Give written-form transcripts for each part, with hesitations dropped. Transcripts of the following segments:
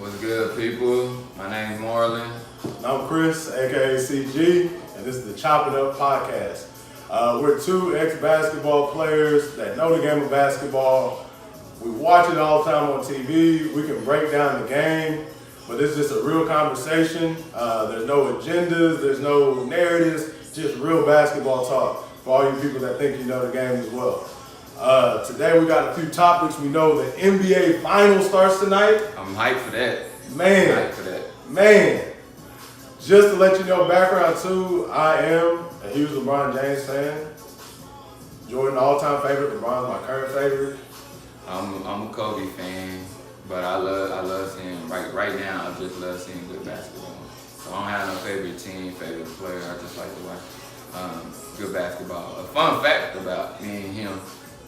What's good, people? My name's Marlon. And I'm Chris, aka CG, and this is the Chop It Up podcast. We're two ex-basketball players that know the game of basketball. We watch it all the time on TV. We can break down the game, but it's just a real conversation. There's no agendas, there's no narratives, just real basketball talk for all you people that think you know the game as well. Today we got a few topics. We know the NBA Finals starts tonight. I'm hyped for that. Man. Just to let you know background too, I am a huge LeBron James fan. Jordan all-time favorite, LeBron's my current favorite. I'm a Kobe fan, but I love seeing right now. I just love seeing good basketball. So I don't have no favorite team, favorite player. I just like to watch good basketball. A fun fact about me and him: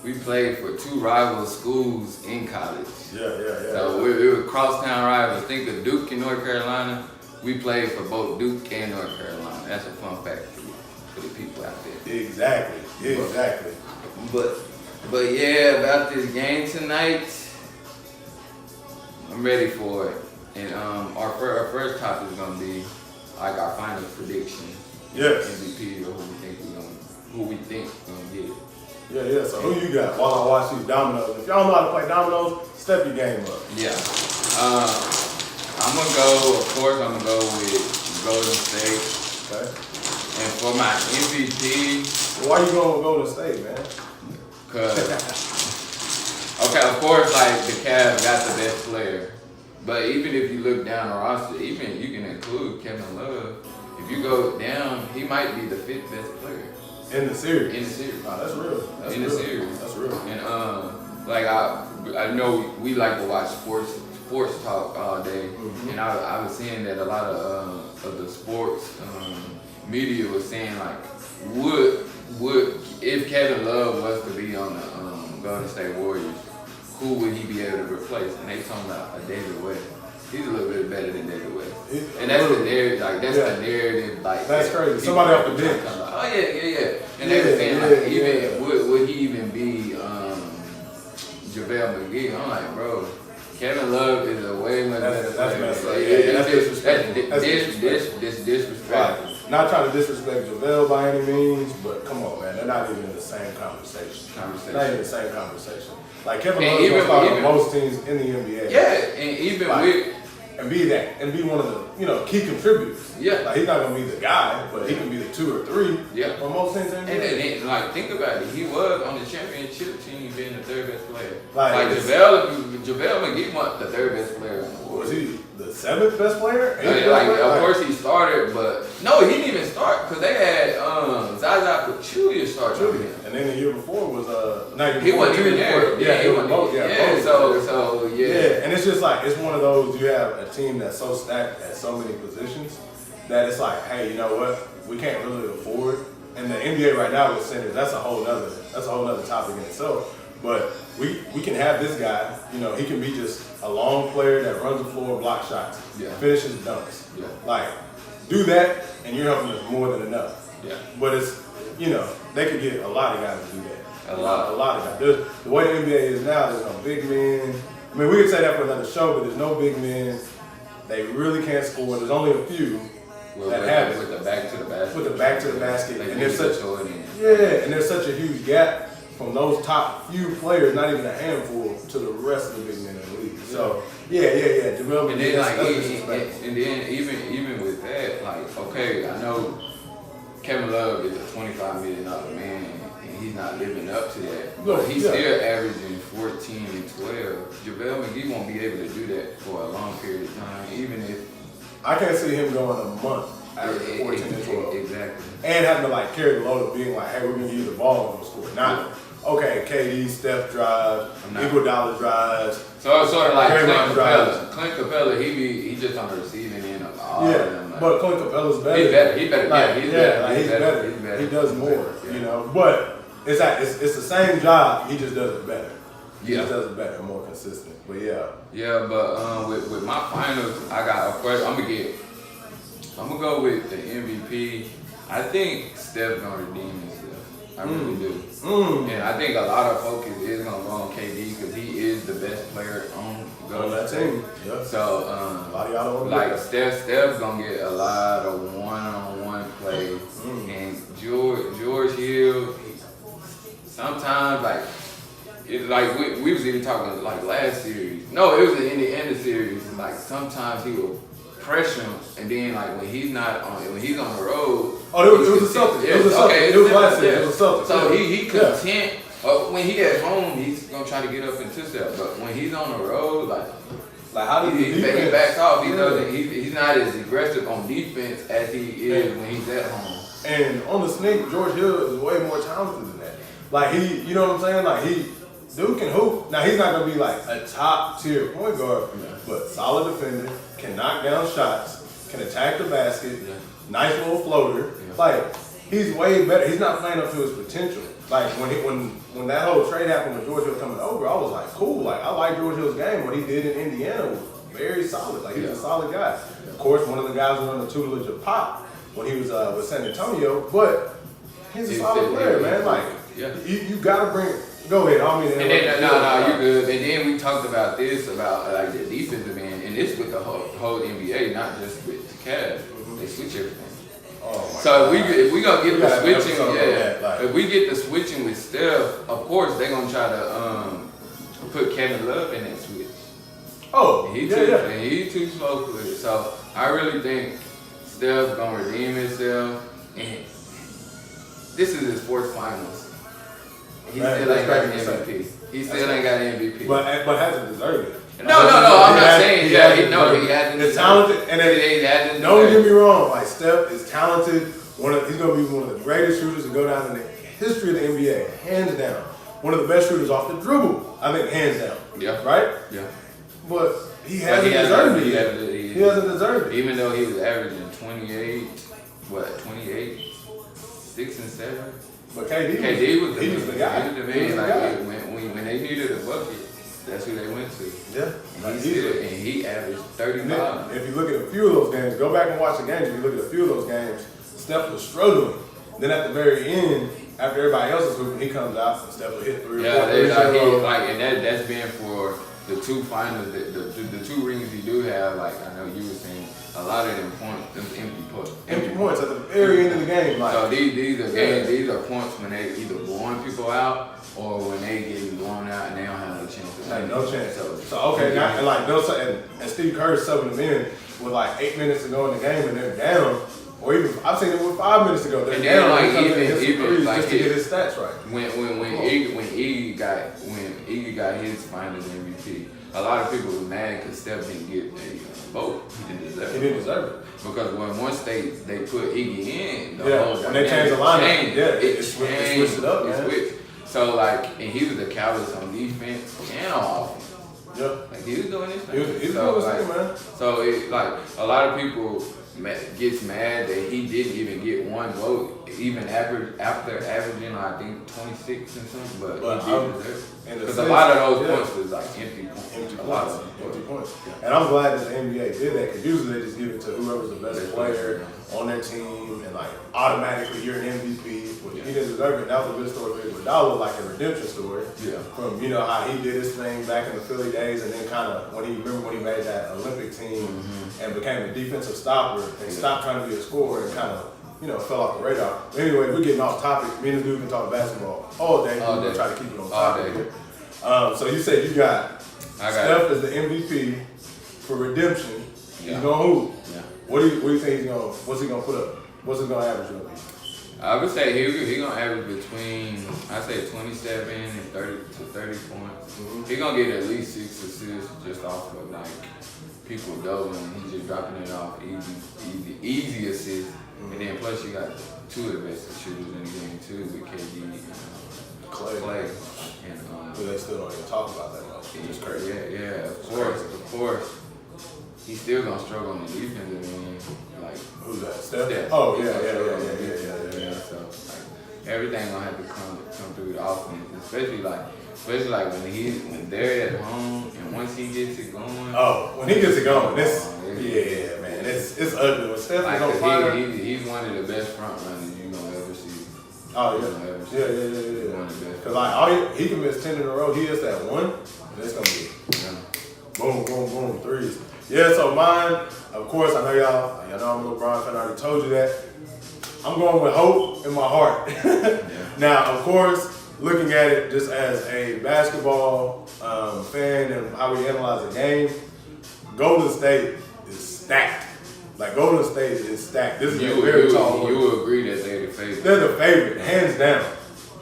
we played for two rival schools in college. Yeah. So we were crosstown rivals. Think of Duke in North Carolina. We played for both Duke and North Carolina. That's a fun fact for the people out there. Exactly. But yeah, about this game tonight, I'm ready for it. And our first topic is gonna be like our final prediction. Yes. MVP or who we think gonna get it. Yeah. So who you got while I watch these dominoes? If y'all know how to play dominoes, step your game up. Yeah. I'm gonna go with Golden State. Okay. And for my MVP, Why you going with Golden State, man? Okay, of course, like the Cavs got the best player, but even if you look down the roster, even you can include Kevin Love. If you go down, he might be the fifth best player In the series. Oh, that's real. The series. That's real. And like I know we like to watch sports talk all day, and I was seeing that a lot of the sports media was saying like, would if Kevin Love was to be on the Golden State Warriors, who would he be able to replace? And they talking about a David West. He's a little bit better than David West, and that's the narrative. Like the narrative. Like that's crazy. Somebody off the bench. Oh yeah. And they were saying would he even be JaVale McGee? I'm like, bro, Kevin Love is a way much better player. That's disrespect. Right. Not trying to disrespect JaVale by any means, but come on, man, they're not even in the same conversation. Not even the same conversation. Like Kevin Love is start on most teams in the NBA. Yeah, and even with and be one of the key contributors. Yeah, like he's not gonna be the guy, but he can be the 2 or 3. Yeah, on most teams in the NBA. And like think about it, he was on the championship team being the third best player. Like JaVale McGee was the third best player in the world. Was he the 7th best player? Of course he started, but no, he didn't even start because they had Zaza Pachulia start. And then the year before was he wasn't even there. He wasn't both. Yeah, and it's just like it's one of those, you have a team that's so stacked at so many positions that it's like, hey, you know what? We can't really afford. And the NBA right now with centers, that's a whole nother topic in itself. But we can have this guy, he can be just a long player that runs the floor, block shots, finishes dunks. Yeah. Like, do that, and you're helping us more than enough. Yeah. But it's, they could get a lot of guys to do that. A lot of guys. The way the NBA is now, there's no big men. I mean, we could say that for another show, but there's no big men. They really can't score. There's only a few that have it. With the back to the basket. With the back to the basket. Like and there's such a huge gap from those top few players, not even a handful, to the rest of the big men in the league. So yeah. JaVale and then and then even with that, like, okay, I know Kevin Love is a $25 million man, and he's not living up to that. But he's still averaging 14 and 12. JaVale McGee won't be able to do that for a long period of time, even if I can't see him going a month averaging 14 and 12. Exactly. And having to carry the load of being like, hey, we're gonna give you the ball and score. Not okay, KD, Steph drives, Iguodala drives. So it's sort of like Clint Capella, he just on the receiving end of all of them. But Clint Capella's better. He's better. He's better. He does more, But it's the same job. He just does it better. He just does it better, more consistent. But Yeah, but with my finals, I got, of course, I'm gonna go with the MVP. I think Steph gonna redeem himself. I really do. And I think a lot of focus is gonna go on KD because he is the best player on On that team. Yeah. So a lot of y'all don't like Steph's gonna get a lot of one-on-one plays, and George Hill. Sometimes we was even talking like last series. No, it was in the end of the series. Like sometimes he will pressure him, and then like when he's on the road. Oh, it was a Celtics. It was a Celtics. Okay, it was last series. It was a Celtics. So he content. When he at home, he's gonna try to get up into stuff. But when he's on the road, like how he backs off. He's not as aggressive on defense as he is when he's at home. And on the sneak, George Hill is way more talented than that. Like you know what I'm saying? Like dude can hoop. Now he's not gonna be like a top tier point guard, but solid defender, can knock down shots, can attack the basket, nice little floater. Yeah. Like he's way better. He's not playing up to his potential. Like when that whole trade happened with George Hill coming over, I was like, cool. Like I like George Hill's game. What he did in Indiana was very solid. Like he's a solid guy. Of course, one of the guys was under the tutelage of Pop when he was with San Antonio, but he's a solid player, man. Like you gotta bring. Go ahead. I mean, no, you're good. And then we talked about like the defensive end, and this with the whole NBA, not just with the Cavs. They switch everything. So if we gonna get the switching, if we get the switching with Steph, of course they're gonna try to put Kevin Love in that switch. Oh, and he's too slow for it. So I really think Steph's gonna redeem himself, and this is his fourth finals. He still ain't got an MVP. He still ain't got an MVP. But hasn't deserved it. No, I'm not saying he hasn't. He's talented, and don't get me wrong. Like Steph is talented. He's gonna be one of the greatest shooters to go down in the history of the NBA, hands down. One of the best shooters off the dribble, I think, hands down. Yeah. Right. Yeah. But he hasn't deserved it. He hasn't deserved it. Even though he was averaging 28, 6 and 7. But KD was the guy. He was the man. When they needed a bucket, that's who they went to. Yeah. And he averaged 35. If you look at a few of those games, go back and watch the games. If you look at a few of those games, Steph was struggling. Then at the very end, after everybody else is hooping, he comes out and Steph will hit 3 or 4. And that's been for the two finals, the 2 rings he do have. Like I know you were saying, a lot of them points, them empty points at the very end of the game. Like, so these are games. These are points when they either blowing people out or when they getting blown out and they don't have no chance. No chance. So okay, now and like those and Steve Kerr's subbing them in with like 8 minutes to go in the game and they're down. Or even I've seen it with 5 minutes to go. They're down. Like even like just to get his stats right. When Iggy got his Finals MVP, a lot of people were mad because Steph didn't get a vote. He didn't deserve it. Because once they put Iggy in, the whole when they changed the lineup, it switched it up, man. Switched. So and he was the catalyst on defense and on offense. Yep. Like he was doing this thing. He was doing this thing, man. So a lot of people gets mad that he didn't even get one vote, even after averaging I think 26 and something, but he did deserve it. Because a lot of those points was like empty points. Empty points. And I'm glad that the NBA did that because usually they just give it to whoever's the best player on their team and like automatically you're an MVP. Which he didn't deserve it. That was a good story for him. But that was like a redemption story. Yeah. From how he did his thing back in the Philly days and then kind of when he made that Olympic team and became a defensive stopper and stopped trying to be a scorer and kind of fell off the radar. But anyway, we're getting off topic. Me and the dude can talk basketball all day. We're going to try to keep it on topic here. So you said you got Steph as the MVP for redemption. Yeah. He's going to hoop. Yeah. What do you think what's he going to put up? What's he going to average going to be? I would say he's going to average between, I say 27 and 30 to 30 points. Mm-hmm. He's going to get at least 6 assists just off of like people doubling. He's just dropping it off easy assists. Mm-hmm. And then plus you got 2 of the best shooters in the game too with KD and Clay. And but they still don't even talk about that much. It's just crazy. Yeah, of course. He's still gonna struggle on the defensive end. Like who's that? Steph? Oh yeah. So like everything gonna have to come through the offense, especially like when they're at home and once he gets it going. Oh, when he gets it going, man, it's ugly. When Steph is on fire, he's one of the best front runners you're gonna ever see. Oh yeah. Because like he can miss 10 in a row. He hits that one, and it's gonna be. Boom, boom, boom, threes. Yeah, so mine, of course, I know y'all know I'm a LeBron fan, I already told you that. I'm going with hope in my heart. Now, of course, looking at it just as a basketball fan and how we analyze the game, Golden State is stacked. Like, Golden State is stacked. This is a very tall order. You would agree that they're the favorite. They're the favorite, hands down.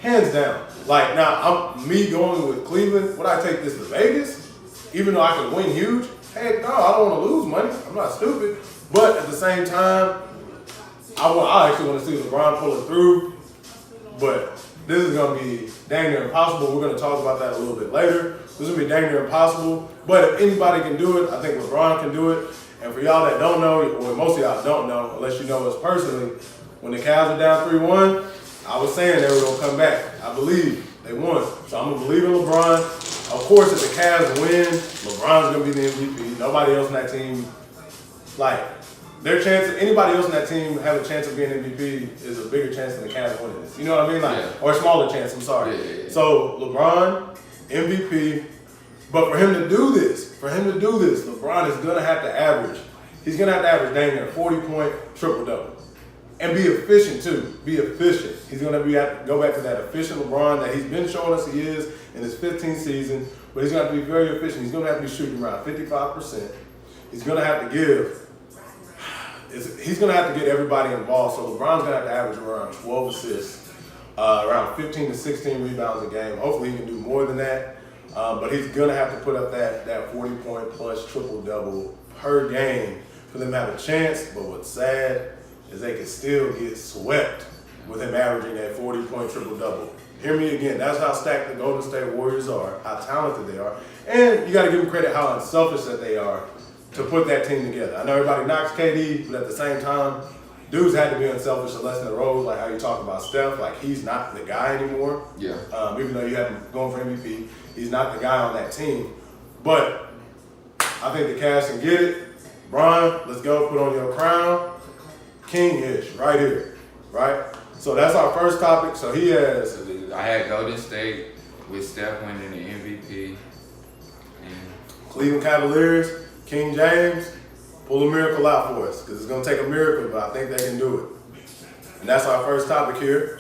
Hands down. Like, now, me going with Cleveland, would I take this to Vegas? Even though I could win huge? Heck no, I don't want to lose money. I'm not stupid. But at the same time, I actually want to see LeBron pull it through. But this is going to be dang near impossible. We're going to talk about that a little bit later. This is going to be dang near impossible. But if anybody can do it, I think LeBron can do it. And for y'all that don't know, or most of y'all don't know, unless you know us personally, when the Cavs are down 3-1, I was saying they were going to come back. I believe they won. So I'm going to believe in LeBron. Of course, if the Cavs win, LeBron's going to be the MVP. Nobody else on that team, like, their chance, anybody else on that team have a chance of being MVP is a bigger chance than the Cavs winning this. You know what I mean? Like, or a smaller chance, I'm sorry. Yeah. So, LeBron, MVP. But for him to do this, LeBron is going to have to average. He's going to have to average dang near 40-point triple-double. And be efficient, too. Be efficient. He's going to have to go back to that efficient LeBron that he's been showing us he is in his 15th season. But he's going to have to be very efficient. He's going to have to be shooting around 55%. He's going to have to he's going to have to get everybody involved. So LeBron's going to have to average around 12 assists, around 15 to 16 rebounds a game. Hopefully he can do more than that. But he's going to have to put up that 40-point plus triple-double per game for them to have a chance. But what's sad is they can still get swept with him averaging that 40-point triple-double. Hear me again. That's how stacked the Golden State Warriors are, how talented they are. And you got to give them credit how unselfish that they are to put that team together. I know everybody knocks KD, but at the same time, dudes had to be unselfish to lessen the roles, like how you talk about Steph. Like, he's not the guy anymore. Yeah. Even though you have him going for MVP, he's not the guy on that team. But I think the Cavs can get it. Bron, let's go. Put on your crown. King-ish right here, right? So that's our first topic. So he has... I had Golden State with Steph winning the MVP. And Cleveland Cavaliers, King James, pull a miracle out for us because it's going to take a miracle, but I think they can do it. And that's our first topic here.